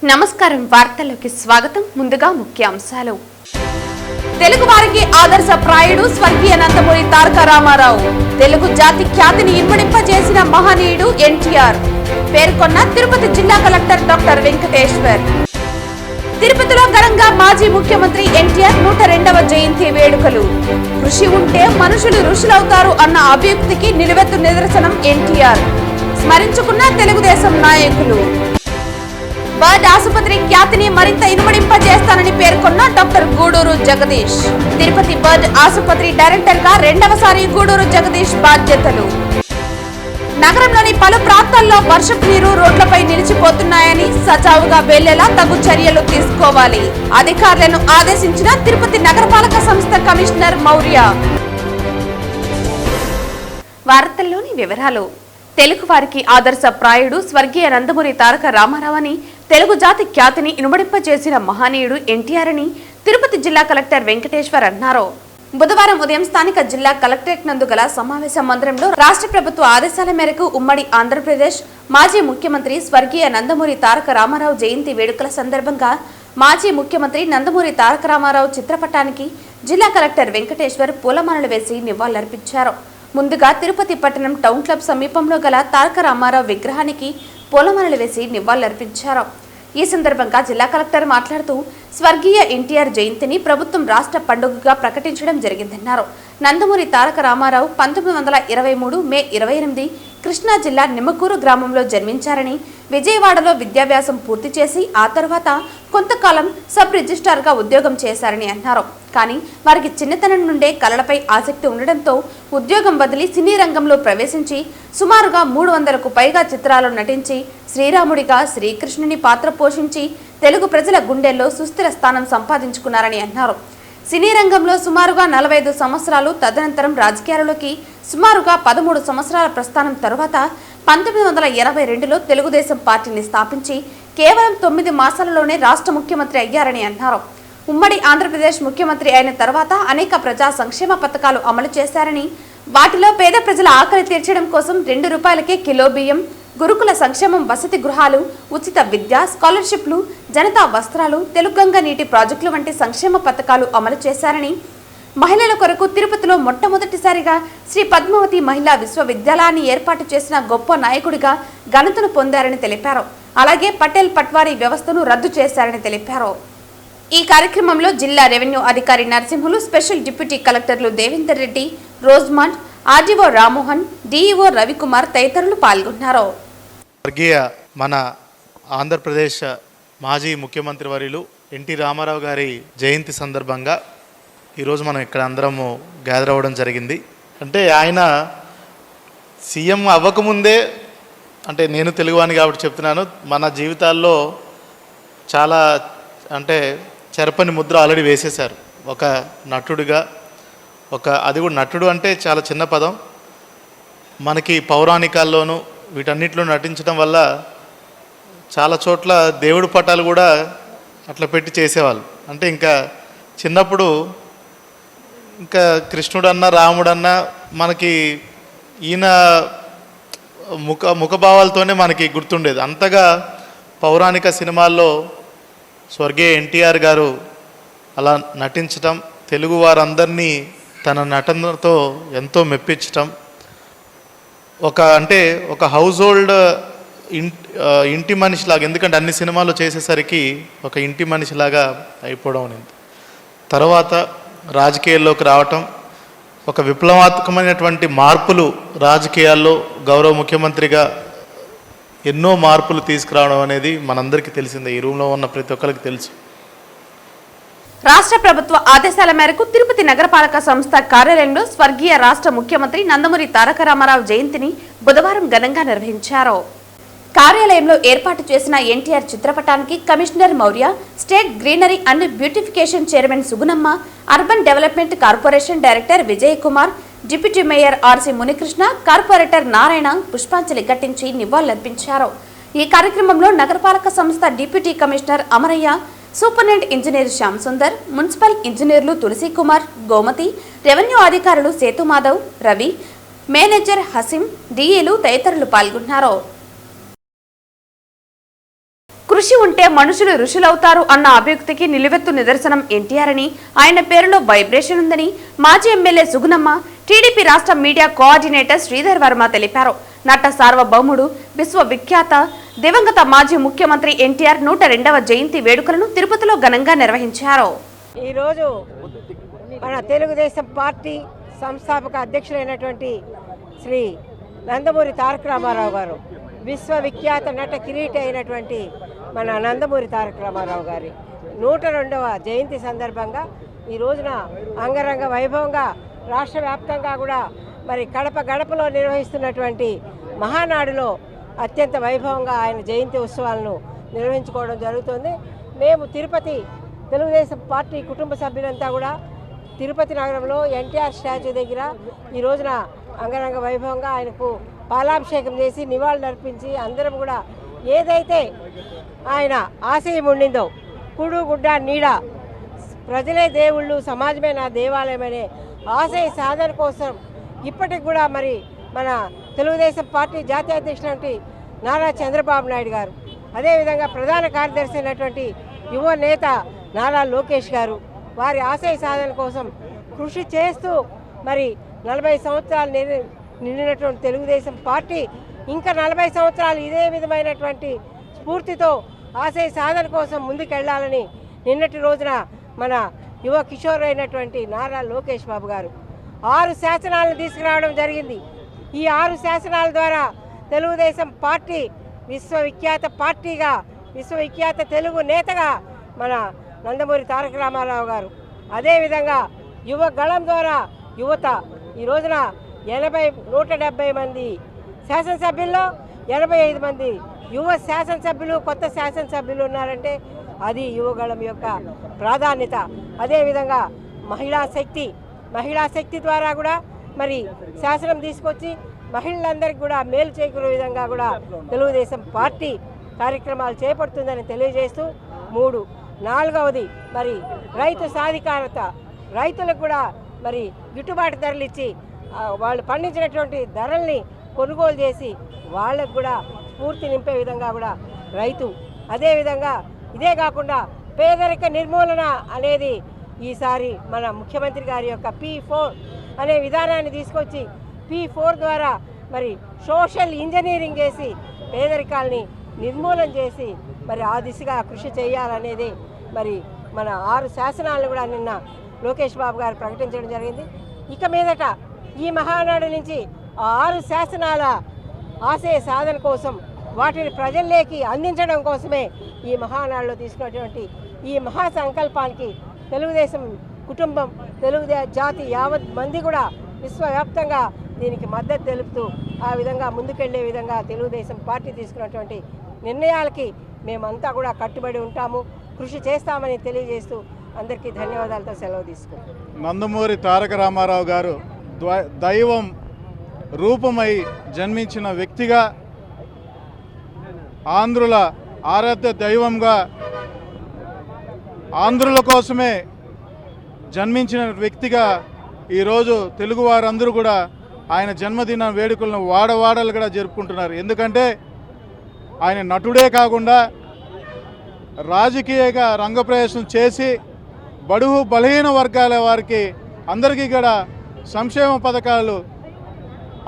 నమస్కారం వార్తల్లోకి స్వాగతం. ముందుగా ముఖ్యాంశాలు. తెలుగు వారికి ఆదర్శప్రాయుడు స్వర్గీయ నందమూరి తారక రామారావు. తెలుగు జాతి ఖ్యాతిని ఇనుమడింపజేసిన మహనీయుడు ఎన్టీఆర్ పేర్కొన్న తిరుపతి జిల్లా కలెక్టర్ డాక్టర్ వెంకటేశ్వర్. తిరుపతిలో ఘనంగా మాజీ ముఖ్యమంత్రి ఎన్టీఆర్ 102వ జయంతి వేడుకలు. కృషి ఉంటే మనుషులు ఋషులవుతారు అన్న అభియుక్తికి నిలువెత్తు నిదర్శనం ఎన్టీఆర్. స్మరించుకున్న తెలుగుదేశం నాయకులు. బర్డ్ ఆసుపత్రి ఖ్యాతిని మరింత ఇనుమడింపజేస్తానని పేర్కొన్న డాక్టర్ గూడూరు జగదీష్. తిరుపతి బర్డ్ ఆసుపత్రి డైరెక్టర్ గా రెండవసారి గూడూరు జగదీష్ బాధ్యతలు. నగరంలోని పలు ప్రాంతాల్లో వర్షపు నీరు రోడ్లపై నిలిచిపోతున్నాయని సజావుగా వెళ్లేలా తగు చర్యలు తీసుకోవాలి. అధికారులను ఆదేశించిన తిరుపతి నగరపాలక సంస్థ కమిషనర్ మౌర్య. వార్తల్లోని వివరాలు. తెలుగు వారికి ఆదర్శప్రాయుడు స్వర్గీయ నందమూరి తారక రామారావు అని, తెలుగు జాతి ఖ్యాతిని ఇనుమడింపజేసిన మహనీయుడు ఎన్టీఆర్ అని తిరుపతి జిల్లా కలెక్టర్ వెంకటేశ్వర్ అన్నారు. బుధవారం ఉదయం స్థానిక జిల్లా కలెక్టరేట్ నందు గల సమావేశ మందిరంలో రాష్ట్ర ప్రభుత్వ ఆదేశాల మేరకు ఉమ్మడి ఆంధ్రప్రదేశ్ మాజీ ముఖ్యమంత్రి స్వర్గీయ నందమూరి తారక రామారావు జయంతి వేడుకల సందర్భంగా మాజీ ముఖ్యమంత్రి నందమూరి తారక రామారావు చిత్రపటానికి జిల్లా కలెక్టర్ వెంకటేశ్వర్ పూలమాలలు వేసి నివాళులర్పించారు. ముందుగా తిరుపతి పట్టణం టౌన్ క్లబ్ సమీపంలో గల తారక రామారావు విగ్రహానికి పూలమాలలు వేసి నివాళులర్పించారు. ఈ సందర్భంగా జిల్లా కలెక్టర్ మాట్లాడుతూ స్వర్గీయ ఎన్టీఆర్ జయంతిని ప్రభుత్వం రాష్ట్ర పండుగగా ప్రకటించడం జరిగిందన్నారు. నందమూరి తారక రామారావు 1923 మే 28 కృష్ణా జిల్లా నిమ్మకూరు గ్రామంలో జన్మించారని, విజయవాడలో విద్యాభ్యాసం పూర్తి చేసి ఆ తర్వాత కొంతకాలం సబ్ రిజిస్ట్రార్గా ఉద్యోగం చేశారని అన్నారు. కానీ వారికి చిన్నతనం నుండే కళలపై ఆసక్తి ఉండడంతో ఉద్యోగం వదిలి సినీ రంగంలో ప్రవేశించి సుమారుగా 300కు పైగా చిత్రాల్లో నటించి శ్రీరాముడిగా శ్రీకృష్ణుని పాత్ర పోషించి తెలుగు ప్రజల గుండెల్లో సుస్థిర స్థానం సంపాదించుకున్నారని అన్నారు. సినీ రంగంలో సుమారుగా 45 సంవత్సరాలు, తదనంతరం రాజకీయాలలోకి సుమారుగా 13 సంవత్సరాల ప్రస్థానం తరువాత 1982లో తెలుగుదేశం పార్టీని స్థాపించి కేవలం 9 మాసాలలోనే రాష్ట్ర ముఖ్యమంత్రి అయ్యారని అన్నారు. ఉమ్మడి ఆంధ్రప్రదేశ్ ముఖ్యమంత్రి అయిన తర్వాత అనేక ప్రజా సంక్షేమ పథకాలు అమలు చేశారని, వాటిలో పేద ప్రజల ఆకలి తీర్చడం కోసం 2 రూపాయలకే కిలో బియ్యం, గురుకుల సంక్షేమం, వసతి గృహాలు, ఉచిత విద్య, స్కాలర్షిప్లు, జనతా వస్త్రాలు, తెలుగంగ నీటి ప్రాజెక్టులు వంటి సంక్షేమ పథకాలు అమలు చేశారని, మహిళల కొరకు తిరుపతిలో మొట్టమొదటిసారిగా శ్రీ పద్మావతి మహిళా విశ్వవిద్యాలయాన్ని ఏర్పాటు చేసిన గొప్ప నాయకుడిగా ఘనతను పొందారని తెలిపారు. అలాగే పటేల్ పట్వారీ వ్యవస్థను రద్దు చేశారని తెలిపారు. ఈ కార్యక్రమంలో జిల్లా రెవెన్యూ అధికారి నరసింహులు, స్పెషల్ డిప్యూటీ కలెక్టర్లు దేవేందర్ రెడ్డి, రోజ్మాండ్, ఆర్డీఓ రామ్మోహన్, డిఈఓ రవికుమార్ తదితరులు పాల్గొన్నారు. స్వర్గీయ మన ఆంధ్రప్రదేశ్ మాజీ ముఖ్యమంత్రి వర్యులు ఎన్టీ రామారావు గారి జయంతి సందర్భంగా ఈరోజు మనం ఇక్కడ అందరము గ్యాదర్ అవ్వడం జరిగింది. అంటే ఆయన సీఎం అవ్వకముందే, అంటే నేను తెలుగువాణి కాబట్టి చెప్తున్నాను, మన జీవితాల్లో చాలా అంటే చెరపని ముద్ర ఆల్రెడీ వేసేశారు. ఒక నటుడిగా, అది కూడా నటుడు అంటే చాలా చిన్న పదం. మనకి పౌరాణికాల్లోనూ వీటన్నిటిలో నటించడం వల్ల చాలా చోట్ల దేవుడి పటాలు కూడా అట్లా పెట్టి చేసేవాళ్ళు. అంటే ఇంకా చిన్నప్పుడు ఇంకా కృష్ణుడన్నా రాముడన్నా మనకి ఈయన ముఖభావాలతోనే మనకి గుర్తుండేది. అంతగా పౌరాణిక సినిమాల్లో స్వర్గీయ ఎన్టీఆర్ గారు అలా నటించటం, తెలుగు వారందరినీ తన నటనతో ఎంతో మెప్పించటం, ఒక హౌస్ హోల్డ్ ఇంటి మనిషిలాగా, ఎందుకంటే అన్ని సినిమాలు చేసేసరికి ఒక ఇంటి మనిషిలాగా అయిపోవడం అనేది. తర్వాత రాజకీయాల్లోకి రావటం, ఒక విప్లవాత్మకమైనటువంటి మార్పులు రాజకీయాల్లో గౌరవ ముఖ్యమంత్రిగా ఎన్నో మార్పులు తీసుకురావడం అనేది మనందరికీ తెలిసిందే. ఈ రూమ్లో ఉన్న ప్రతి ఒక్కరికి తెలుసు. రాష్ట్ర ప్రభుత్వ ఆదేశాల మేరకు తిరుపతి నగరపాలక సంస్థ కార్యాలయంలో స్వర్గీయ రాష్ట్ర ముఖ్యమంత్రి నందమూరి తారక రామారావు జయంతిని బుధవారం ఘనంగా నిర్వహించారు. కార్యాలయంలో ఏర్పాటు చేసిన ఎన్టీఆర్ చిత్రపటానికి commissioner Maurya, state greenery and beautification chairman Sugunamma, urban development corporation director Vijay Kumar, deputy mayor RC Munikrishna, corporator Narayana పుష్పాంజలి ఘటించి నివాళులర్పించారు. ఈ కార్యక్రమంలో నగరపాలక సంస్థ deputy commissioner Amarayya, superintendent engineer Shyam Sundar, municipal ఇంజనీర్లు తులసి కుమార్, గోమతి, రెవెన్యూ అధికారులు సేతు మాధవ్, రవి, మేనేజర్ హసీం, డిఏలు తదితరులు పాల్గొన్నారు. కృషి ఉంటే మనుషులు ఋషులవుతారు అన్న అభియుక్తికి నిలువెత్తు నిదర్శనం ఎన్టీఆర్ అని, ఆయన పేరులో వైబ్రేషన్ ఉందని మాజీ ఎమ్మెల్యే సుగుణమ్మ, టీడీపీ రాష్ట్ర మీడియా కోఆర్డినేటర్ శ్రీధర్ వర్మ తెలిపారు. నట సార్వభౌముడు, విశ్వవిఖ్యాత దివంగత మాజీ ముఖ్యమంత్రి ఎన్టీఆర్ 102వ జయంతి వేడుకలను తిరుపతిలో ఘనంగా నిర్వహించారు. ఈరోజు మన తెలుగుదేశం పార్టీ సంస్థాపక అధ్యక్షులైనటువంటి శ్రీ నందమూరి తారక రామారావు గారు, విశ్వవిఖ్యాత నట కిరీటి అయినటువంటి మన నందమూరి తారక రామారావు గారి 102వ జయంతి సందర్భంగా ఈ రోజున అంగరంగ వైభవంగా రాష్ట్ర వ్యాప్తంగా కూడా మరి గడప గడపలో నిర్వహిస్తున్నటువంటి మహానాడులో అత్యంత వైభవంగా ఆయన జయంతి ఉత్సవాలను నిర్వహించుకోవడం జరుగుతుంది. మేము తిరుపతి తెలుగుదేశం పార్టీ కుటుంబ సభ్యులంతా కూడా తిరుపతి నగరంలో ఎన్టీఆర్ స్టాచ్యూ దగ్గర ఈ రోజున అంగరంగ వైభవంగా ఆయనకు పాలాభిషేకం చేసి నివాళులు అర్పించి అందరం కూడా ఏదైతే ఆయన ఆశయం ఉండిందో, కుడు గుడ్డ నీడ, ప్రజలే దేవుళ్ళు, సమాజమే నా దేవాలయం అనే ఆశయ సాధన కోసం ఇప్పటికి కూడా మరి మన తెలుగుదేశం పార్టీ జాతీయ అధ్యక్షుడు నారా చంద్రబాబు నాయుడు గారు, అదేవిధంగా ప్రధాన కార్యదర్శి అయినటువంటి యువ నేత నారా లోకేష్ గారు వారి ఆశయ సాధన కోసం కృషి చేస్తూ మరి 40 సంవత్సరాలు నిండినటువంటి తెలుగుదేశం పార్టీ ఇంకా 40 సంవత్సరాలు ఇదే విధమైనటువంటి స్ఫూర్తితో ఆశయ సాధన కోసం ముందుకెళ్లాలని నిన్నటి రోజున మన యువ కిషోర్ అయినటువంటి నారా లోకేష్ బాబు గారు 6 శాసనాలను తీసుకురావడం జరిగింది. ఈ 6 శాసనాల ద్వారా తెలుగుదేశం పార్టీ విశ్వవిఖ్యాత పార్టీగా, విశ్వవిఖ్యాత తెలుగు నేతగా మన నందమూరి తారక రామారావు గారు, అదేవిధంగా యువ గళం ద్వారా యువత ఈ రోజున 170 మంది శాసనసభ్యుల్లో 85 మంది యువ శాసనసభ్యులు, కొత్త శాసనసభ్యులు ఉన్నారంటే అది యువగళం యొక్క ప్రాధాన్యత. అదేవిధంగా మహిళా శక్తి ద్వారా కూడా మరి శాసనం తీసుకొచ్చి మహిళలందరికీ కూడా మేలు చేకూరే విధంగా కూడా తెలుగుదేశం పార్టీ కార్యక్రమాలు చేపడుతుందని తెలియజేస్తూ 4వది మరి రైతు సాధికారత, రైతులకు కూడా మరి గిట్టుబాటు ధరలు ఇచ్చి వాళ్ళు పండించినటువంటి ధరల్ని కొనుగోలు చేసి వాళ్ళకు కూడా స్ఫూర్తి నింపే విధంగా కూడా రైతు. అదేవిధంగా ఇదే కాకుండా పేదరిక నిర్మూలన అనేది ఈసారి మన ముఖ్యమంత్రి గారి యొక్క P4 అనే విధానాన్ని తీసుకొచ్చి P4 ద్వారా మరి సోషల్ ఇంజనీరింగ్ చేసి పేదరికాల్ని నిర్మూలన చేసి మరి ఆ దిశగా కృషి చేయాలనేది మరి మన 6 శాసనాలను కూడా నిన్న లోకేష్ బాబు గారు ప్రకటించడం జరిగింది. ఇక మీదట ఈ మహానాడు నుంచి ఆ 6 శాసనాల ఆశయ సాధన కోసం వాటిని ప్రజల్లోకి అందించడం కోసమే ఈ మహానాడులో తీసుకున్నటువంటి ఈ మహా సంకల్పానికి తెలుగుదేశం కుటుంబం, తెలుగు జాతి యావత్ మంది కూడా విశ్వవ్యాప్తంగా దీనికి మద్దతు తెలుపుతూ ఆ విధంగా ముందుకెళ్లే విధంగా తెలుగుదేశం పార్టీ తీసుకున్నటువంటి నిర్ణయాలకి మేమంతా కూడా కట్టుబడి ఉంటాము, కృషి చేస్తామని తెలియజేస్తూ అందరికీ ధన్యవాదాలతో సెలవు తీసుకుంటాం. నందమూరి తారక రామారావు గారు దైవం రూపమై జన్మించిన వ్యక్తిగా, ఆంధ్రుల ఆరాధ్య దైవంగా, ఆంధ్రుల కోసమే జన్మించిన వ్యక్తిగా ఈరోజు తెలుగు వారందరూ కూడా ఆయన జన్మదిన వేడుకలను వాడవాడలు కూడా జరుపుకుంటున్నారు. ఎందుకంటే ఆయన నటుడే కాకుండా రాజకీయంగా రంగప్రవేశం చేసి బడుగు బలహీన వర్గాల వారికి అందరికీ కూడా సంక్షేమ పథకాలు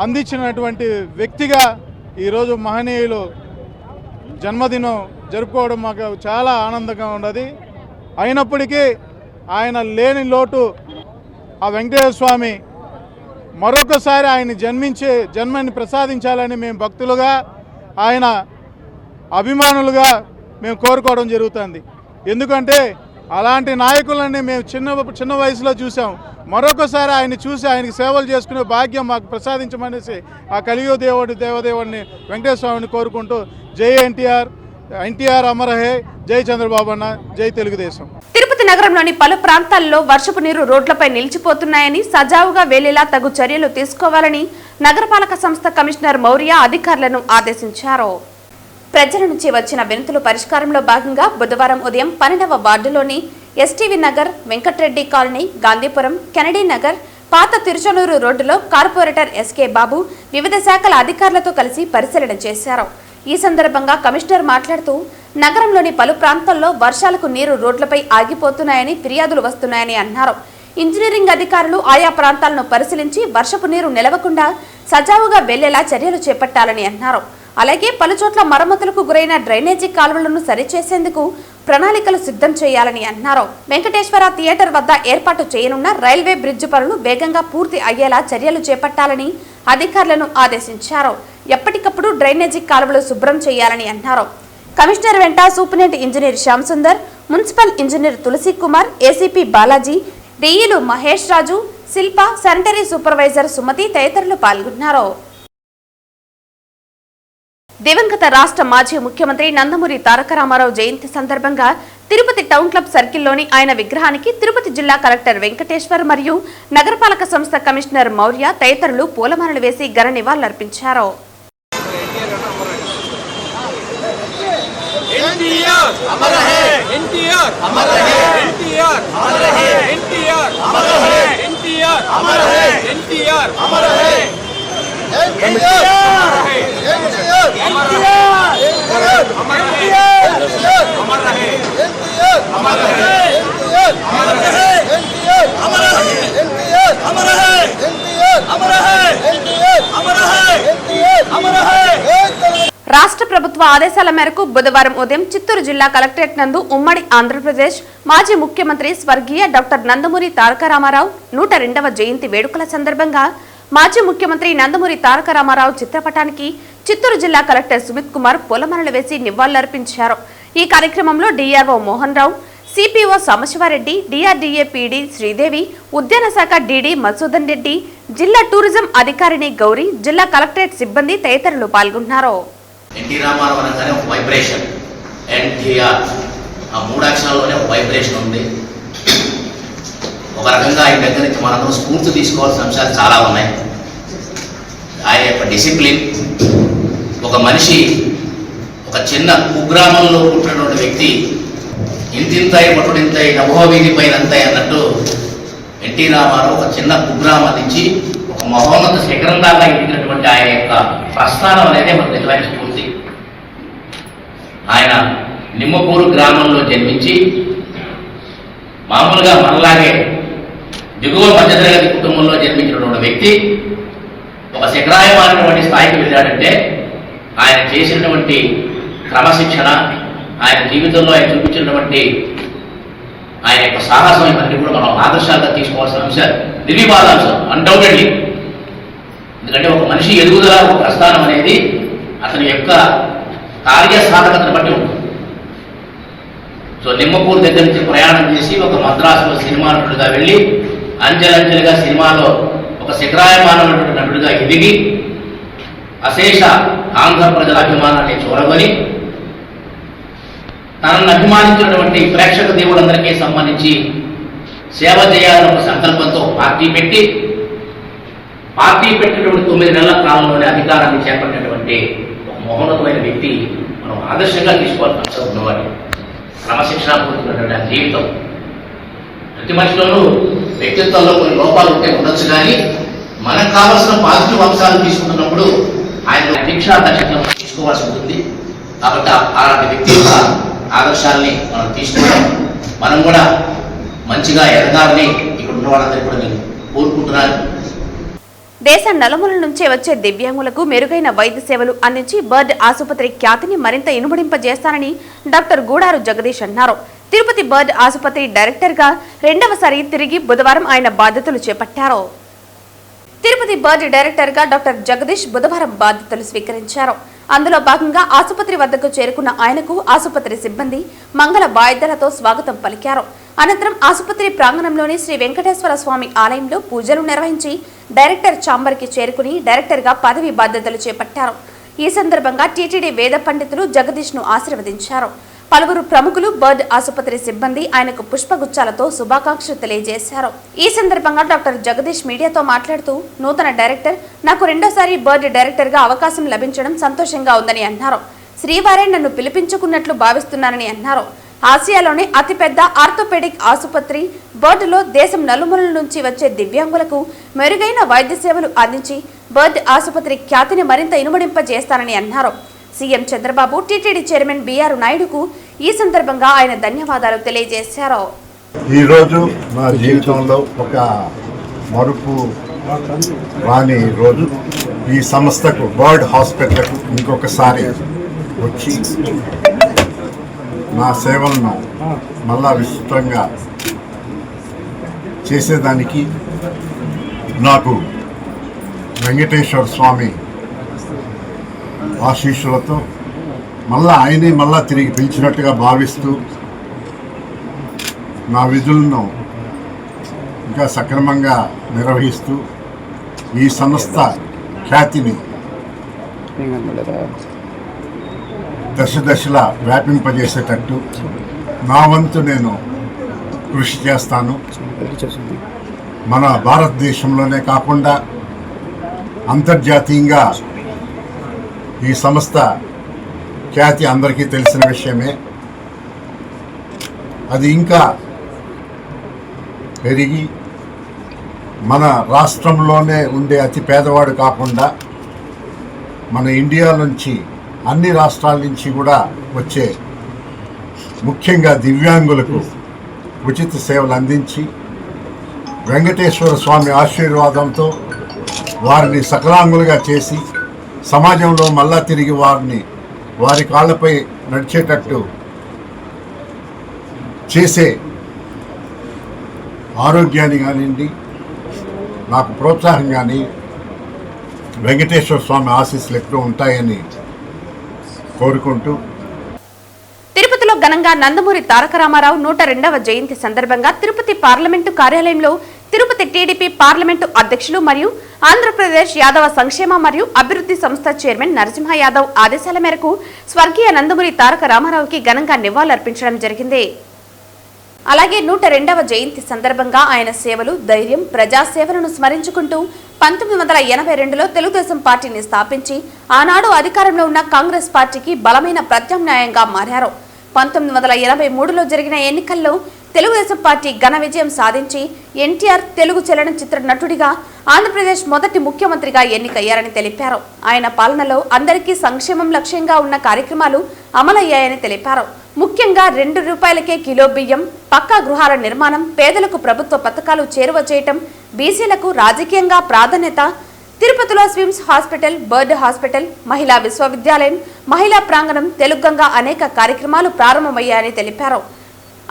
అందించినటువంటి వ్యక్తిగా ఈరోజు మహనీయులు జన్మదినం జరుపుకోవడం మాకు చాలా ఆనందంగా ఉన్నది. అయినప్పటికీ ఆయన లేని లోటు ఆ వెంకటేశ్వర స్వామి మరొకసారి ఆయన జన్మని ప్రసాదించాలని మేము భక్తులుగా, ఆయన అభిమానులుగా మేము కోరుకోవడం జరుగుతుంది. ఎందుకంటే అలాంటి నాయకులని మేము చిన్న వయసులో చూసాం. మరొకసారి ఆయన చూసి ఆయనకి సేవలు చేసుకునే భాగ్యం మాకు ప్రసాదించమనేసి ఆ కలియుగ దేవదేవుడిని వెంకటేశ్వర స్వామిని కోరుకుంటూ జై ఎన్టీఆర్ అమరహే, జై చంద్రబాబు అన్న, జై తెలుగుదేశం. తిరుపతి నగరంలోని పలు ప్రాంతాల్లో వర్షపు నీరు రోడ్లపై నిలిచిపోతున్నాయని, సజావుగా వెళ్లేలా తగు చర్యలు తీసుకోవాలని నగరపాలక సంస్థ కమిషనర్ మౌర్య అధికారులను ఆదేశించారు. ప్రజల నుంచి వచ్చిన వినతుల పరిష్కారంలో భాగంగా బుధవారం ఉదయం 12వ వార్డులోని STV Nagar, Venkatreddy colony, Gandhipuram, Kennedy Nagar, పాత తిరుచనూరు రోడ్డులో కార్పొరేటర్ ఎస్కే బాబు వివిధ శాఖల అధికారులతో కలిసి పరిశీలన చేశారు. ఈ సందర్భంగా కమిషనర్ మాట్లాడుతూ నగరంలోని పలు ప్రాంతాల్లో వర్షాలకు నీరు రోడ్లపై ఆగిపోతున్నాయని ఫిర్యాదులు వస్తున్నాయని అన్నారు. ఇంజనీరింగ్ అధికారులు ఆయా ప్రాంతాలను పరిశీలించి వర్షపు నీరు నిలవకుండా సజావుగా వెళ్లేలా చర్యలు చేపట్టాలని అన్నారు. అలాగే పలుచోట్ల మరమ్మతులకు గురైన డ్రైనేజీ కాలువలను సరిచేసేందుకు ప్రణాళికలు సిద్ధం చేయాలని అన్నారు. వెంకటేశ్వర థియేటర్ వద్ద ఏర్పాటు చేయనున్న రైల్వే బ్రిడ్జ్ పనులు వేగంగా పూర్తి అయ్యేలా చర్యలు చేపట్టాలని అధికారులను ఆదేశించారు. ఎప్పటికప్పుడు డ్రైనేజీ కాలువలు శుభ్రం చేయాలని అన్నారు. కమిషనర్ వెంట superintendent engineer Shyam Sundar, municipal engineer Tulasi Kumar, ACP Balaji, డిఈలు మహేష్ రాజు, శిల్ప, శానిటరీ సూపర్వైజర్ సుమతి తదితరులు పాల్గొన్నారు. దివంగత రాష్ట్ర మాజీ ముఖ్యమంత్రి నందమూరి తారక రామారావు జయంతి సందర్భంగా తిరుపతి టౌన్ క్లబ్ సర్కిల్లోని ఆయన విగ్రహానికి తిరుపతి జిల్లా కలెక్టర్ వెంకటేశ్వర్ మరియు నగరపాలక సంస్థ కమిషనర్ మౌర్య తదితరులు పూలమాలలు వేసి ఘన నివాళులర్పించారు. రాష్ట్ర ప్రభుత్వ ఆదేశాల మేరకు బుధవారం ఉదయం చిత్తూరు జిల్లా కలెక్టరేట్ నందు ఉమ్మడి ఆంధ్రప్రదేశ్ మాజీ ముఖ్యమంత్రి స్వర్గీయ డాక్టర్ నందమూరి తారక రామారావు 102వ జయంతి వేడుకల సందర్భంగా మాజీ ముఖ్యమంత్రి నందమూరి తారక రామారావు చిత్రపటానికి చిత్తూరు జిల్లా కలెక్టర్ సుమిత్ కుమార్ పూలమాలలు వేసి నివాళులర్పించారు. ఈ కార్యక్రమంలో DRO Mohan Rao, CPO Sambasivareddy, DRDA PD Sridevi, ఉద్యాన శాఖ డీడీ మధుసూదన్ రెడ్డి, జిల్లా టూరిజం అధికారిని గౌరీ, జిల్లా కలెక్టరేట్ సిబ్బంది తదితరులు పాల్గొన్నారు. ఎన్టీ రామారావు అనగానే ఒక వైబ్రేషన్, ఎన్టీఆర్ ఆ 3 అక్షరాల్లోనే ఒక వైబ్రేషన్ ఉంది. ఒక రకంగా ఆయన దగ్గర నుంచి మనందరం స్ఫూర్తి తీసుకోవాల్సిన అంశాలు చాలా ఉన్నాయి. ఆయన యొక్క డిసిప్లిన్, ఒక మనిషి ఒక చిన్న కుగ్రామంలో పుట్టినటువంటి వ్యక్తి ఇంతింతాయి మటుడింతాయి నభోవీధి పైనంతాయి అన్నట్టు ఎన్టీ రామారావు ఒక చిన్న కుగ్రామం నుంచి ఒక మహోన్నత శిఖరం దాకా ఎదిగినటువంటి ఆయన యొక్క ప్రస్థానం అనేది మనకు నిజమైన స్ఫూర్తి. ఆయన నిమ్మపూరు గ్రామంలో జన్మించి మామూలుగా మనలాగే దిగువ మధ్యతరగతి కుటుంబంలో జన్మించినటువంటి వ్యక్తి ఒక శిఖరాయమానటువంటి స్థాయికి వెళ్ళాడంటే ఆయన చేసినటువంటి క్రమశిక్షణ, ఆయన జీవితంలో ఆయన చూపించినటువంటి ఆయన యొక్క సాహసం ఇవన్నీ కూడా మనం ఆదర్శాలుగా తీసుకోవాల్సిన అంశాలు, నిర్వివాదాంశం అన్డౌటెడ్లీ. ఎందుకంటే ఒక మనిషి ఎదుగుదల, ఒక ప్రస్థానం అనేది అతని యొక్క కార్యసాధకతను బట్టి ఉంటుంది. సో నిమ్మపూర్ దగ్గర నుంచి ప్రయాణం చేసి ఒక మద్రాసులో సినిమా నటుడిగా వెళ్ళి అంచెలంచెలుగా సినిమాలో ఒక శిఖరాయమానమైనటువంటి నటుడిగా ఎదిగి అశేష ఆంధ్ర ప్రజల అభిమానాన్ని చూరగొని తనను అభిమానించినటువంటి ప్రేక్షక దేవులందరికీ సంబంధించి సేవ చేయాలని ఒక సంకల్పంతో పార్టీ పెట్టినటువంటి 9 నెలల కాలంలోనే అధికారాన్ని చేపట్టినటువంటి ఒక మహోన్నతమైన వ్యక్తి. మనం ఆదర్శంగా తీసుకోవాల్సిన అవసరం ఉన్నవాడి క్రమశిక్షణ పొందుతున్నటువంటి ఆ జీవితం. ప్రతి మనిషిలోనూ వ్యక్తిత్వంలో కొన్ని లోపాలు ఉంటే ఉండొచ్చు, కానీ మనకు కావాల్సిన పాజిటివ్ అంశాలు తీసుకుంటున్నప్పుడు ఆయన శిక్షా దక్షతను తీసుకోవాల్సి ఉంటుంది. కాబట్టి అలాంటి వ్యక్తి యొక్క ఆదర్శాలని మనం తీసుకోవడం, మనం కూడా మంచిగా ఎదగాలని ఇక్కడ ఉన్న వాళ్ళందరికీ కూడా నేను కోరుకుంటున్నాను. దేశ నలుమూలల నుంచి వచ్చే దివ్యాంగులకు మెరుగైన వైద్య సేవలు అందించి బర్డ్ ఆసుపత్రి ఖ్యాతిని మరింత ఇనుమడింపజేస్తానని డాక్టర్ గూడారు జగదీష్ అన్నారు. తిరుపతి బర్డ్ ఆసుపత్రి డైరెక్టర్గా 2వసారి తిరిగి బుధవారం ఆయన బాధ్యతలు చేపట్టారు. తిరుపతి బర్డ్ డైరెక్టర్గా డాక్టర్ జగదీష్ బుధవారం బాధ్యతలు స్వీకరించారు. అందులో భాగంగా ఆసుపత్రి వద్దకు చేరుకున్న ఆయనకు ఆసుపత్రి సిబ్బంది మంగళ వాయిద్యాలతో స్వాగతం పలికారు. అనంతరం ఆసుపత్రి ప్రాంగణంలోని శ్రీ వెంకటేశ్వర స్వామి ఆలయంలో పూజలు నిర్వహించి డైరెక్టర్ ఛాంబర్కి చేరుకుని డైరెక్టర్గా పదవి బాధ్యతలు చేపట్టారు. ఈ సందర్భంగా టీటీడీ వేద పండితులు జగదీష్ను ఆశీర్వదించారు. పలువురు ప్రముఖులు బర్డ్ ఆసుపత్రి సిబ్బంది ఆయనకు పుష్పగుచ్చాలతో శుభాకాంక్షలు తెలియజేశారు. ఈ సందర్భంగా డాక్టర్ జగదీష్ మీడియాతో మాట్లాడుతూ, నూతన డైరెక్టర్ నాకు 2వసారి బర్డ్ డైరెక్టర్గా అవకాశం లభించడం సంతోషంగా ఉందని అన్నారు. శ్రీవారే నన్ను పిలిపించుకున్నట్లు భావిస్తున్నానని అన్నారు. ఆసియాలోనే అతిపెద్ద ఆర్థోపెడిక్ ఆసుపత్రి బర్డ్లో దేశం నలుమూలల నుంచి వచ్చే దివ్యాంగులకు మెరుగైన వైద్య సేవలు అందించి బర్డ్ ఆసుపత్రి ఖ్యాతిని మరింత ఇనుమడింపజేస్తానని అన్నారు. CM Chandrababu TTD chairman BR నాయుడుకు ఈ సందర్భంగా ఆయన ధన్యవాదాలు తెలియజేశారు. ఈరోజు నా జీవితంలో ఒక మరుపు రాని రోజు. ఈ సంస్థకు బర్డ్ హాస్పిటల్కు ఇంకొకసారి వచ్చి నా సేవలను మళ్ళా విస్తృతంగా చేసేదానికి నాకు వెంకటేశ్వర స్వామి ఆశీస్సులతో ఆయనే తిరిగి పిలిచినట్టుగా భావిస్తూ నా విధులను ఇంకా సక్రమంగా నిర్వహిస్తూ ఈ సంస్థ ఖ్యాతిని దశలా వ్యాపింపజేసేటట్టు నా వంతు నేను కృషి చేస్తాను. మన భారతదేశంలోనే కాకుండా అంతర్జాతీయంగా ఈ సంస్థ ఖ్యాతి అందరికీ తెలిసిన విషయమే. అది ఇంకా పెరిగి మన రాష్ట్రంలోనే ఉండే అతి పేదవాడు కాకుండా మన ఇండియా నుంచి అన్ని రాష్ట్రాల నుంచి కూడా వచ్చే ముఖ్యంగా దివ్యాంగులకు ఉచిత సేవలు అందించి వెంకటేశ్వర స్వామి ఆశీర్వాదంతో వారిని సకలాంగులుగా చేసి సమాజంలో మళ్ళా తిరిగి వారి కాళ్ళపై నడిచేటట్టు చేసే ఆరోగ్యాన్ని కానివ్వండి, నాకు ప్రోత్సాహం కానీ వెంకటేశ్వర స్వామి ఆశీస్సులు ఎప్పుడూ ఉంటాయని కోరుకుంటూ తిరుపతిలో ఘనంగా నందమూరి తారక రామారావు 102వ జయంతి సందర్భంగా తిరుపతి పార్లమెంటు కార్యాలయంలో తిరుపతి టీడీపీ పార్లమెంటు అధ్యక్షులు మరియు ఆంధ్రప్రదేశ్ యాదవ సంక్షేమ మరియు అభివృద్ధి సంస్థ చైర్మన్ నరసింహ యాదవ్ ఆదేశాల మేరకు స్వర్గీయ నందమూరి తారక రామారావుకి ఘనంగా నివాళులర్పించడం జరిగింది. అలాగే 102వ జయంతి సందర్భంగా ఆయన సేవలు, ధైర్యం, ప్రజాసేవలను స్మరించుకుంటూ 1982లో తెలుగుదేశం పార్టీని స్థాపించి ఆనాడు అధికారంలో ఉన్న కాంగ్రెస్ పార్టీకి బలమైన ప్రత్యామ్నాయంగా మారారు. 1983లో జరిగిన ఎన్నికల్లో తెలుగుదేశం పార్టీ ఘన విజయం సాధించి ఎన్టీఆర్ తెలుగు చలనచిత్ర నటుడిగా ఆంధ్రప్రదేశ్ మొదటి ముఖ్యమంత్రిగా ఎన్నికయ్యారని తెలిపారు. ఆయన పాలనలో అందరికీ సంక్షేమం లక్ష్యంగా ఉన్న కార్యక్రమాలు అమలయ్యాయని తెలిపారు. ముఖ్యంగా ₹2కే కిలో బియ్యం, పక్కా గృహాల నిర్మాణం, పేదలకు ప్రభుత్వ పథకాలు చేరువ చేయటం, బీసీలకు రాజకీయంగా ప్రాధాన్యత, తిరుపతిలో స్విమ్స్ హాస్పిటల్, బర్డ్ హాస్పిటల్, మహిళా విశ్వవిద్యాలయం, మహిళా ప్రాంగణం, తెలుగంగా అనేక కార్యక్రమాలు ప్రారంభమయ్యాయని తెలిపారు.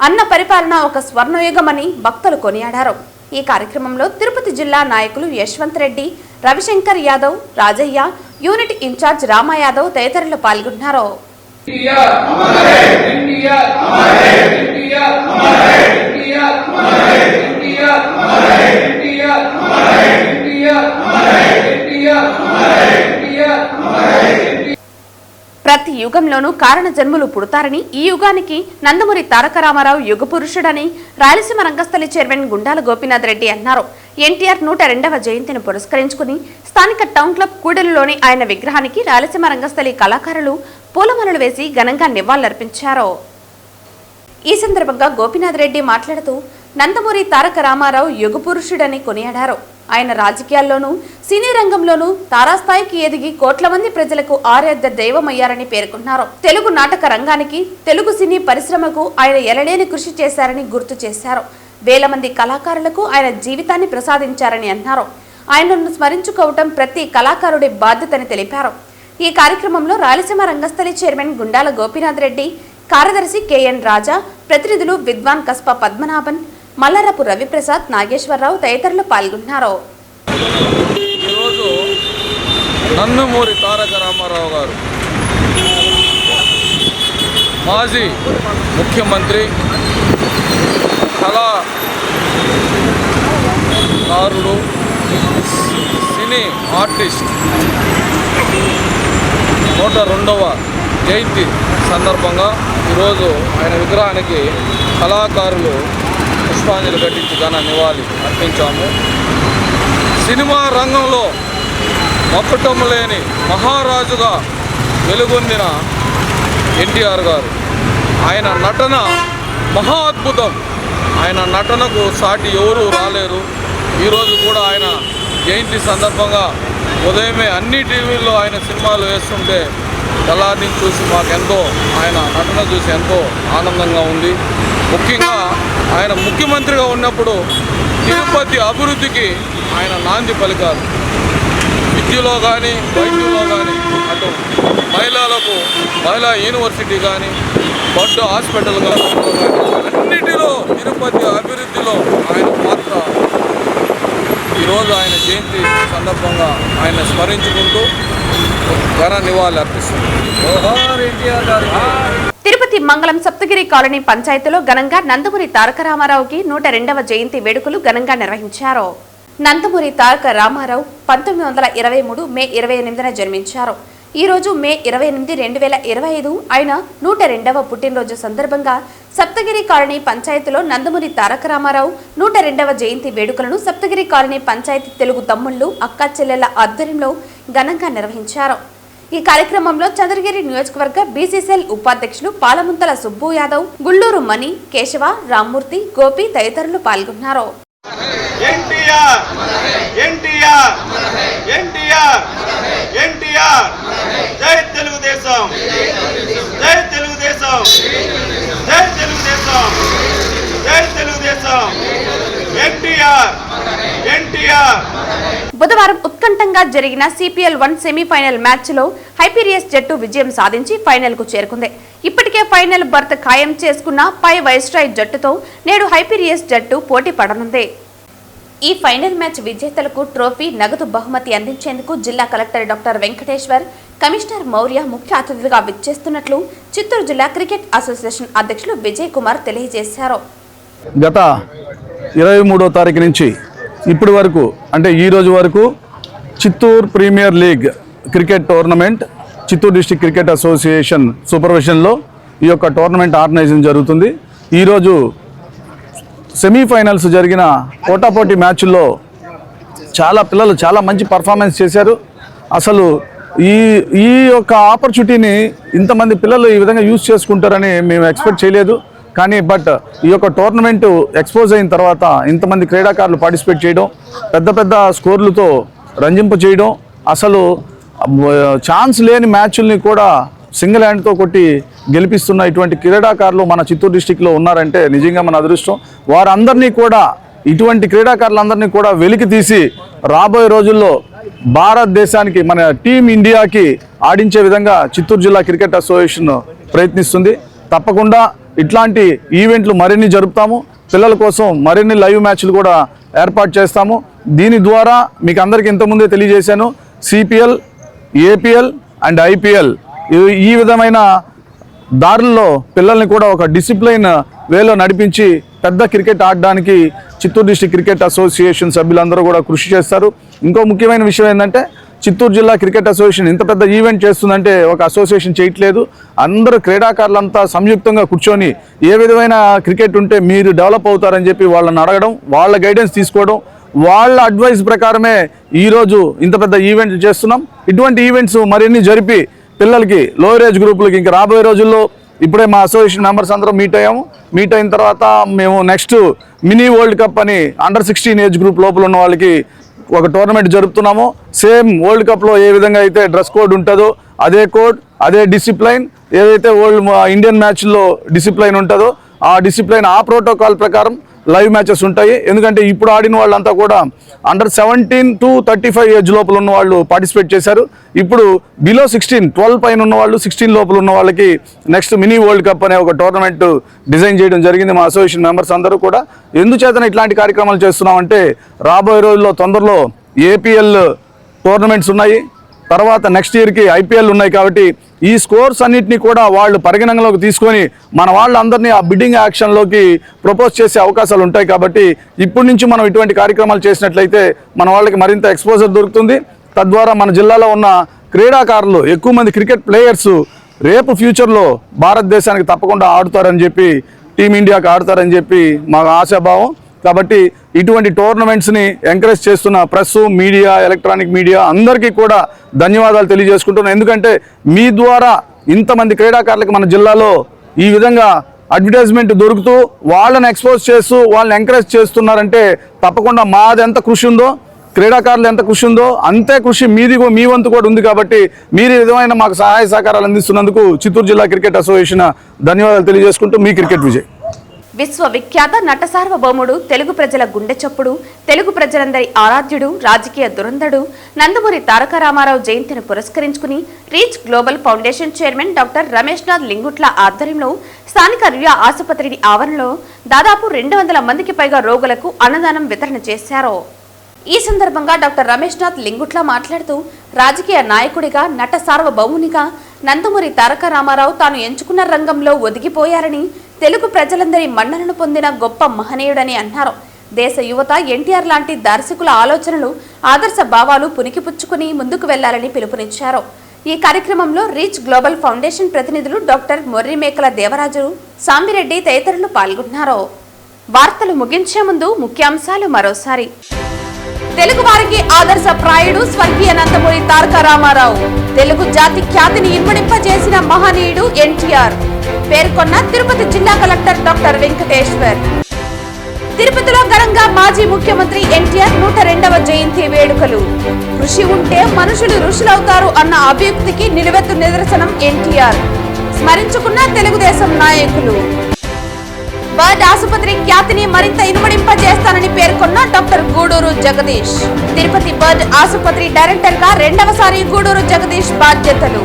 అన్న పరిపాలన ఒక స్వర్ణయుగమని భక్తులు కొనియాడారు. ఈ కార్యక్రమంలో తిరుపతి జిల్లా నాయకులు యశ్వంత్ రెడ్డి, రవిశంకర్ యాదవ్, రాజయ్య, యూనిట్ ఇన్ఛార్జ్ రామా యాదవ్ తదితరులు పాల్గొన్నారు. ప్రతి యుగంలోనూ కారణ జన్ములు పుడతారని, ఈ యుగానికి నందమూరి తారక రామారావు యుగ పురుషుడని రాయలసీమ రంగస్థలి చైర్మన్ గుండాల గోపీనాథ్ రెడ్డి అన్నారు. ఎన్టీఆర్ 102వ జయంతిని పురస్కరించుకుని స్థానిక టౌన్ క్లబ్ కూడలిలోని ఆయన విగ్రహానికి రాయలసీమ రంగస్థలి కళాకారులు పూలమాలలు వేసి ఘనంగా నివాళులర్పించారు. ఈ సందర్భంగా గోపీనాథ్ రెడ్డి మాట్లాడుతూ నందమూరి తారక రామారావు యుగ పురుషుడని కొనియాడారు. ఆయన రాజకీయాల్లోనూ సినీ రంగంలోనూ తారాస్థాయికి ఎదిగి కోట్ల మంది ప్రజలకు ఆరాధ్య దైవమయ్యారని పేర్కొన్నారు. తెలుగు నాటక రంగానికి, తెలుగు సినీ పరిశ్రమకు ఆయన ఎలలేని కృషి చేశారని గుర్తు చేశారు. వేల మంది కళాకారులకు ఆయన జీవితాన్ని ప్రసాదించారని అన్నారు. ఆయనను స్మరించుకోవటం ప్రతి కళాకారుడి బాధ్యతని తెలిపారు. ఈ కార్యక్రమంలో రాయలసీమ రంగస్థలి చైర్మన్ గుండాల గోపీనాథ్ రెడ్డి, కార్యదర్శి కెఎన్ రాజా, ప్రతినిధులు విద్వాన్ కస్ప పద్మనాభన్, మల్లరపు రవిప్రసాద్, నాగేశ్వరరావు తదితరులు పాల్గొన్నారు. ఈరోజు నందమూరి తారక రామారావు గారు మాజీ ముఖ్యమంత్రి, కళాకారుడు, సినీ ఆర్టిస్ట్ 102వ జయంతి సందర్భంగా ఈరోజు ఆయన విగ్రహానికి కళాకారులు పుష్పాంజలి ఘటించి ఘన నివాళి అర్పించాము. సినిమా రంగంలో మొక్కటం లేని మహారాజుగా వెలుగొందిన ఎన్టీఆర్ గారు, ఆయన నటన మహా అద్భుతం. ఆయన నటనకు సాటి ఎవరూ రాలేరు. ఈరోజు కూడా ఆయన జయంతి సందర్భంగా ఉదయమే అన్ని టీవీల్లో ఆయన సినిమాలు వేస్తుంటే తెల్లారి నుంచి చూసి మాకెంతో ఆయన నటన చూసి ఎంతో ఆనందంగా ఉంది. ముఖ్యంగా ఆయన ముఖ్యమంత్రిగా ఉన్నప్పుడు తిరుపతి అభివృద్ధికి ఆయన నాంది పలికారు. విద్యలో కానీ వైద్యంలో కానీ, అటు మహిళలకు మహిళా యూనివర్సిటీ కానీ, బడ్డు హాస్పిటల్ కానీ, అన్నిటిలో తిరుపతి అభివృద్ధిలో ఆయన పాత్ర. ఈరోజు ఆయన జయంతి సందర్భంగా ఆయన స్మరించుకుంటూ ఘన నివాళులు అర్పిస్తున్నారు. తిరుపతి మంగళం సప్తగిరి కాలనీ పంచాయతీలో ఘనంగా నందమూరి తారక రామారావుకి 102వ జయంతి వేడుకలు ఘనంగా నిర్వహించారు. నందమూరి తారక రామారావు 1923 మే 28న జన్మించారు. ఈ రోజు మే 28, 2025 ఆయన 102వ పుట్టినరోజు సందర్భంగా సప్తగిరి కాలనీ పంచాయతీలో నందమూరి తారక రామారావు 102వ జయంతి వేడుకలను సప్తగిరి కాలనీ పంచాయతీ తెలుగు తమ్ముళ్లు అక్కా చెల్లెళ్ల ఆధ్వర్యంలో ఘనంగా నిర్వహించారు. ఈ కార్యక్రమంలో చంద్రగిరి నియోజకవర్గ బీసీసీఎల్ ఉపాధ్యక్షులు పాలముంతల సుబ్బు యాదవ్, గుళ్ళూరు మణి, కేశవ, రామ్మూర్తి, గోపి తదితరులు పాల్గొన్నారు. ఎన్టీఆర్ ఎన్టీఆర్ ఎన్టీఆర్ ఎన్టీఆర్ జై తెలుగుదేశం జై తెలుగుదేశం జై తెలుగుదేశం జై తెలుగుదేశం ఎన్టీఆర్ ఎన్టీఆర్. బుధవారం ఉత్కంఠంగా జరిగిన CPL 1 సెమీఫైనల్ మ్యాచ్లో హైపీరియస్ జట్టు విజయం సాధించి ఫైనల్కు చేరుకుంది. ఇప్పటికే ఫైనల్ బర్త్ ఖాయం చేసుకున్న పై వైస్రాయ్ జట్టుతో నేడు హైపీరియస్ జట్టు పోటీ పడనుంది. ఈ ఫైనల్ మ్యాచ్ విజేతలకు ట్రోఫీ, నగదు బహుమతి అందించేందుకు జిల్లా collector doctor Venkateshwar, commissioner Maurya ముఖ్య అతిథిగా విచ్చేస్తున్నట్లు చిత్తూరు జిల్లా క్రికెట్ అసోసియేషన్ అధ్యక్షులు విజయ్ కుమార్ తెలియజేశారు. గత 23వ తారీఖు నుంచి ఇప్పటి వరకు అంటే ఈ రోజు వరకు Chittoor premier league cricket tournament Chittoor district cricket association సూపర్విజన్లో ఈ యొక్క టోర్నమెంట్ ఆర్గనైజింగ్ జరుగుతుంది. ఈరోజు సెమీఫైనల్స్ జరిగిన పోటాపోటీ మ్యాచ్ల్లో పిల్లలు చాలా మంచి పర్ఫార్మెన్స్ చేశారు. అసలు ఈ యొక్క ఆపర్చునిటీని ఇంతమంది పిల్లలు ఈ విధంగా యూజ్ చేసుకుంటారని మేము ఎక్స్పెక్ట్ చేయలేదు. కానీ ఈ యొక్క టోర్నమెంట్ ఎక్స్పోజ్ అయిన తర్వాత ఇంతమంది క్రీడాకారులు పార్టిసిపేట్ చేయడం, పెద్ద స్కోర్లతో రంజింప చేయడం, అసలు ఛాన్స్ లేని మ్యాచ్ల్ని కూడా సింగిల్ హ్యాండ్తో కొట్టి గెలిపిస్తున్న ఇటువంటి క్రీడాకారులు మన చిత్తూరు డిస్టిక్లో ఉన్నారంటే నిజంగా మన అదృష్టం. వారందరినీ కూడా ఇటువంటి క్రీడాకారులందరినీ కూడా వెలికి తీసి రాబోయే రోజుల్లో భారతదేశానికి మన టీం ఇండియాకి ఆడించే విధంగా చిత్తూరు జిల్లా క్రికెట్ అసోసియేషన్ ప్రయత్నిస్తుంది. తప్పకుండా ఇట్లాంటి ఈవెంట్లు మరిన్ని జరుపుతాము. పిల్లల కోసం మరిన్ని లైవ్ మ్యాచ్లు కూడా ఏర్పాటు చేస్తాము. దీని ద్వారా మీకు అందరికీ ఇంతకుముందే తెలియజేశాను, CPL, APL అండ్ IPL ఈ విధమైన దారుల్లో పిల్లల్ని కూడా ఒక డిసిప్లైన్ వేలో నడిపించి పెద్ద క్రికెట్ ఆడడానికి చిత్తూరు డిస్ట్రిక్ట్ క్రికెట్ అసోసియేషన్ సభ్యులందరూ కూడా కృషి చేస్తారు. ఇంకో ముఖ్యమైన విషయం ఏంటంటే చిత్తూరు జిల్లా క్రికెట్ అసోసియేషన్ ఇంత పెద్ద ఈవెంట్ చేస్తుందంటే ఒక అసోసియేషన్ చేయట్లేదు. అందరూ క్రీడాకారులంతా సంయుక్తంగా కూర్చొని ఏ విధమైన క్రికెట్ ఉంటే మీరు డెవలప్ అవుతారని చెప్పి వాళ్ళని అడగడం, వాళ్ళ గైడెన్స్ తీసుకోవడం, వాళ్ళ అడ్వైస్ ప్రకారమే ఈరోజు ఇంత పెద్ద ఈవెంట్ చేస్తున్నాం. ఇటువంటి ఈవెంట్స్ మరిన్ని జరిపి పిల్లలకి లోయర్ ఏజ్ గ్రూపులకి ఇంకా రాబోయే రోజుల్లో ఇప్పుడే మా అసోసియేషన్ మెంబర్స్ అందరం మీట్ అయిన తర్వాత మేము నెక్స్ట్ మినీ వరల్డ్ కప్ అని అండర్-16 ఏజ్ గ్రూప్ లోపల ఉన్న వాళ్ళకి ఒక టోర్నమెంట్ జరుపుతున్నాము. సేమ్ వరల్డ్ కప్లో ఏ విధంగా అయితే డ్రెస్ కోడ్ ఉంటుందో అదే కోడ్, అదే డిసిప్లైన్, ఏదైతే ఇండియన్ మ్యాచ్లో డిసిప్లైన్ ఉంటుందో ఆ డిసిప్లైన్, ఆ ప్రోటోకాల్ ప్రకారం లైవ్ మ్యాచెస్ ఉంటాయి. ఎందుకంటే ఇప్పుడు ఆడిన వాళ్ళంతా కూడా అండర్-17 to 35 ఏజ్ లోపల ఉన్న వాళ్ళు పార్టిసిపేట్ చేశారు. ఇప్పుడు బిలో 16, 12 పైన ఉన్న వాళ్ళు, 16 లోపల ఉన్న వాళ్ళకి నెక్స్ట్ మినీ వరల్డ్ కప్ అనే ఒక టోర్నమెంట్ డిజైన్ చేయడం జరిగింది మా అసోసియేషన్ మెంబర్స్ అందరూ కూడా. ఎందుచేతన ఇట్లాంటి కార్యక్రమాలు చేస్తున్నామంటే రాబోయే రోజుల్లో తొందరలో APL టోర్నమెంట్స్ ఉన్నాయి, తర్వాత నెక్స్ట్ ఇయర్కి IPL ఉన్నాయి. కాబట్టి ఈ స్కోర్స్ అన్నింటినీ కూడా వాళ్ళు పరిగణనలోకి తీసుకొని మన వాళ్ళందరినీ ఆ బిడ్డింగ్ యాక్షన్లోకి ప్రపోజ్ చేసే అవకాశాలు ఉంటాయి. కాబట్టి ఇప్పటి నుంచి మనం ఇటువంటి కార్యక్రమాలు చేసినట్లయితే మన వాళ్ళకి మరింత ఎక్స్పోజర్ దొరుకుతుంది. తద్వారా మన జిల్లాలో ఉన్న క్రీడాకారులు, ఎక్కువ మంది క్రికెట్ ప్లేయర్స్ రేపు ఫ్యూచర్లో భారతదేశానికి తప్పకుండా ఆడుతారని చెప్పి, టీమిండియాకి ఆడుతారని చెప్పి మా ఆశాభావం. కాబట్టి ఇటువంటి టోర్నమెంట్స్ని ఎంకరేజ్ చేస్తున్న ప్రెస్, మీడియా, ఎలక్ట్రానిక్ మీడియా అందరికీ కూడా ధన్యవాదాలు తెలియజేసుకుంటున్నాను. ఎందుకంటే మీ ద్వారా ఇంతమంది క్రీడాకారులకు మన జిల్లాలో ఈ విధంగా అడ్వర్టైజ్మెంట్ దొరుకుతూ వాళ్ళని ఎక్స్పోజ్ చేస్తూ వాళ్ళని ఎంకరేజ్ చేస్తున్నారంటే తప్పకుండా మాది ఎంత కృషి ఉందో క్రీడాకారులు ఎంత కృషి ఉందో అంతే కృషి మీ వంతు కూడా ఉంది కాబట్టి మీరు ఈ విధమైన మాకు సహాయ సహకారాలు అందిస్తున్నందుకు చిత్తూరు జిల్లా క్రికెట్ అసోసియేషన్ ధన్యవాదాలు తెలియజేసుకుంటూ మీ క్రికెట్ విజయ్. విశ్వవిఖ్యాత నట సార్వభౌముడు, తెలుగు ప్రజల గుండె చప్పుడు, తెలుగు ప్రజలందరి ఆరాధ్యుడు, రాజకీయ దురంధడు నందమూరి తారక రామారావు జయంతిని పురస్కరించుకుని reach global foundation chairman doctor Ramesh Nath Lingutla ఆధ్వర్యంలో స్థానిక రియా ఆసుపత్రి ఆవరణలో దాదాపు 200 మందికి పైగా రోగులకు అన్నదానం వితరణ చేశారు. ఈ సందర్భంగా డాక్టర్ రమేష్ నాథ్ లింగుట్ల మాట్లాడుతూ రాజకీయ నాయకుడిగా, నట సార్వభౌమునిగా నందమూరి తారక రామారావు తాను ఎంచుకున్న రంగంలో ఒదిగిపోయారని, తెలుగు ప్రజలందరి మన్ననను పొందిన గొప్ప మహనీయుడని అన్నారు. దేశ యువత ఎన్టీఆర్ లాంటి దార్శకుల ఆలోచనలు, ఆదర్శ భావాలు పునికిపుచ్చుకుని ముందుకు వెళ్లాలని పిలుపునిచ్చారు. ఈ కార్యక్రమంలో రీచ్ గ్లోబల్ ఫౌండేషన్ ప్రతినిధులు డాక్టర్ మొర్రిమేకల దేవరాజు, సాంబిరెడ్డి తదితరులు పాల్గొన్నారు. వార్తలు ముగించే ముందు ముఖ్యాంశాలు మరోసారి. తెలుగు వారికి ఆదర్శ ప్రాయుడు స్వర్గీయ నందమూరి తారక రామారావు. తెలుగు జాతి ఖ్యాతిని ఇనుమడింపజేసిన మహనీయుడు ఎన్టీఆర్ పేర్కొన్న తిరుపతి జిల్లా కలెక్టర్ డాక్టర్ వెంకటేశ్వర్. తిరుపతిలో ఘనంగా మాజీ ముఖ్యమంత్రి ఎన్టీఆర్ 102వ జయంతి వేడుకలు. కృషి ఉంటే మనుషులు ఋషులవుతారు అన్న అభియుక్తికి నిలువెత్తు నిదర్శనం ఎన్టీఆర్. స్మరించుకున్న తెలుగుదేశం నాయకులు. బర్డ్ ఆసుపత్రి ఖ్యాతిని మరింత ఇనుమడింపజేస్తానని పేర్కొన్న డాక్టర్ గూడూరు జగదీష్. తిరుపతి బర్డ్ ఆసుపత్రి డైరెక్టర్ గా 2వసారి గూడూరు జగదీష్ బాధ్యతలు.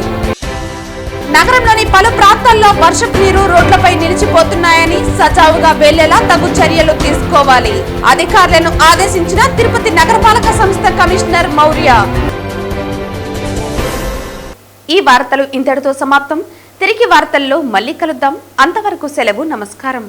నగరంలోని పలు ప్రాంతాల్లో వర్షపు నీరు రోడ్లపై నిలిచిపోతున్నాయని, సజావుగా వెళ్లేలా తగు చర్యలు తీసుకోవాలి. అధికారులను ఆదేశించిన తిరుపతి నగరపాలక సంస్థ కమిషనర్ మౌర్య. ఈ వార్తలు ఇంతటితో సమాప్తం. తిరిగి వార్తల్లో మళ్ళీ కలుద్దాం. అంతవరకు సెలవు. నమస్కారం.